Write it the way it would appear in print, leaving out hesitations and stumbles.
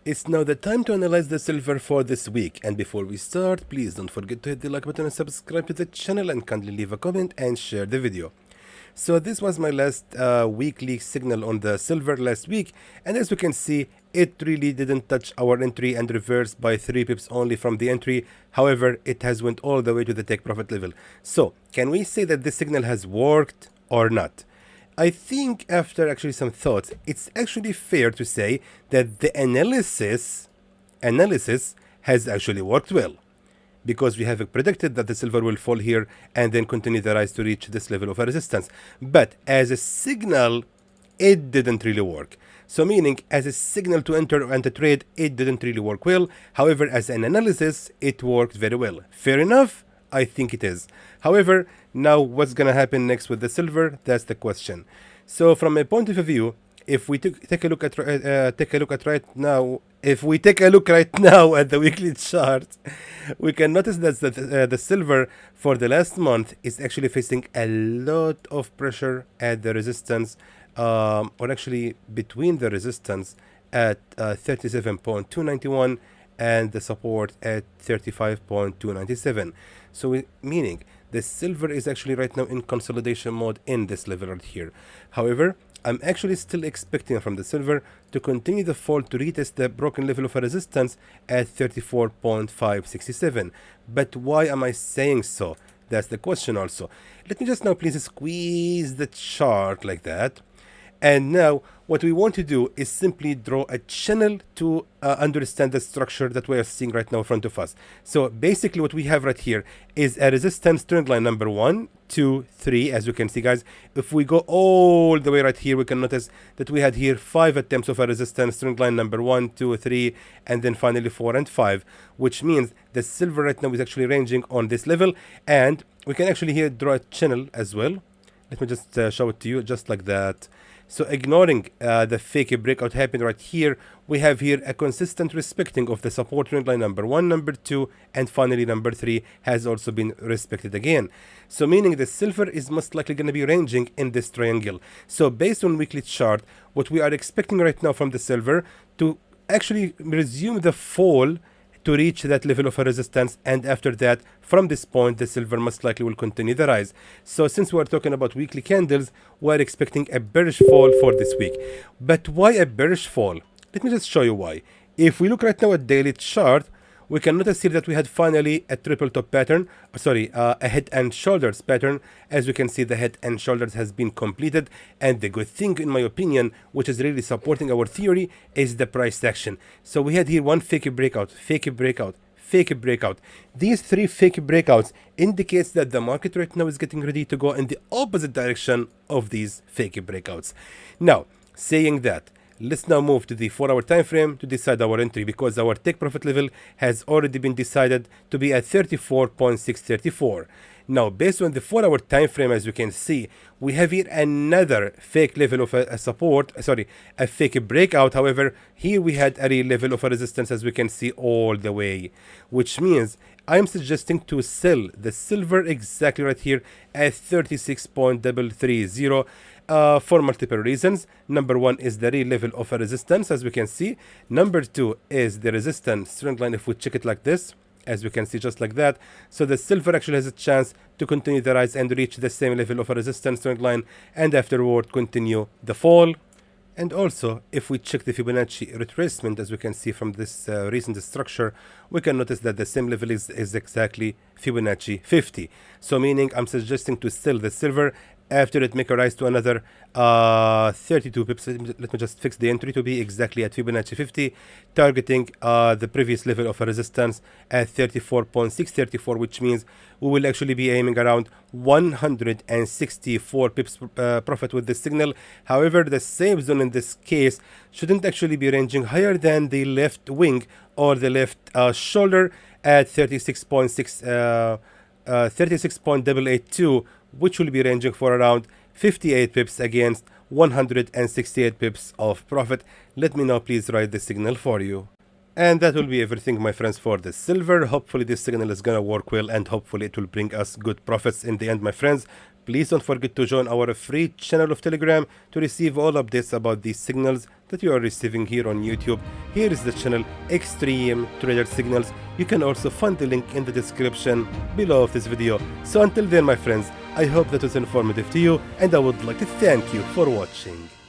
It's now the time to analyze the silver for this week, and before we start, please don't forget to hit the like button and subscribe to the channel, and kindly leave a comment and share the video. So this was my last weekly signal on the silver last week, and as you can see, it really didn't touch our entry and reversed by 3 pips only from the entry. However, it has went all the way to the take profit level. So can we say that this signal has worked or not? I think after actually some thoughts, it's actually fair to say that the analysis has actually worked well, because we have predicted that the silver will fall here and then continue the rise to reach this level of a resistance. But as a signal, it didn't really work. So meaning, as a signal to enter and to trade, it didn't really work well. However, as an analysis, it worked very well. Fair enough? I think it is. However, now what's going to happen next with the silver? That's the question. So from a point of view, if we take a look at right now at the weekly chart, we can notice that the silver for the last month is actually facing a lot of pressure at the resistance, or actually between the resistance at 37.291 and the support at 35.297. So meaning the silver is actually right now in consolidation mode in this level right here. However, I'm actually still expecting from the silver to continue the fall to retest the broken level of a resistance at 34.567. But why am I saying so? That's the question also. Let me just now please squeeze the chart like that. And now what we want to do is simply draw a channel to understand the structure that we are seeing right now in front of us. So basically what we have right here is a resistance trend line number 1, 2, 3, as you can see, guys. If we go all the way right here, we can notice that we had here 5 attempts of a resistance trend line number 1, 2, 3, and then finally 4 and 5, which means the silver right now is actually ranging on this level, and we can actually here draw a channel as well. Let me just show it to you just like that. So ignoring the fake breakout happened right here, we have here a consistent respecting of the support trend line number 1, number 2, and finally number 3 has also been respected again. So meaning the silver is most likely going to be ranging in this triangle. So based on weekly chart, what we are expecting right now from the silver to actually resume the fall to reach that level of a resistance, and after that, from this point, the silver most likely will continue the rise. So since we're talking about weekly candles, we're expecting a bearish fall for this week. But why a bearish fall? Let me just show you why. If we look right now at daily chart, we can notice here that we had finally a triple top pattern, a head and shoulders pattern. As you can see, the head and shoulders has been completed, and the good thing, in my opinion, which is really supporting our theory, is the price action. So we had here one fake breakout, fake breakout, fake breakout. These 3 fake breakouts indicates that the market right now is getting ready to go in the opposite direction of these fake breakouts. Now, saying that, let's now move to the 4-hour time frame to decide our entry, because our take profit level has already been decided to be at 34.634. Now, based on the 4-hour time frame, as you can see, we have here another fake level of a fake breakout. However, here we had a real level of a resistance, as we can see all the way, which means I'm suggesting to sell the silver exactly right here at 36.330. For multiple reasons. Number 1 is the real level of a resistance, as we can see. Number 2 is the resistance trend line, if we check it like this, as we can see, just like that. So the silver actually has a chance to continue the rise and reach the same level of a resistance trend line, and afterward continue the fall. And also, if we check the Fibonacci retracement, as we can see from this recent structure, we can notice that the same level is exactly Fibonacci 50. So meaning I'm suggesting to sell the silver after it make a rise to another 32 pips. Let me just fix the entry to be exactly at Fibonacci 50, targeting the previous level of a resistance at 34.634, which means we will actually be aiming around 164 pips profit with this signal. However, the safe zone in this case shouldn't actually be ranging higher than the left wing or the left shoulder at 36.882, which will be ranging for around 58 pips against 168 pips of profit. Let me now please write the signal for you. And that will be everything, my friends, for the silver. Hopefully this signal is gonna work well, and hopefully it will bring us good profits in the end, my friends. Please don't forget to join our free channel of Telegram to receive all updates about these signals, that you are receiving here on YouTube. Here is the channel Xtreme Trader Signals. You can also find the link in the description below of this video. So until then, my friends, I hope that was informative to you, and I would like to thank you for watching.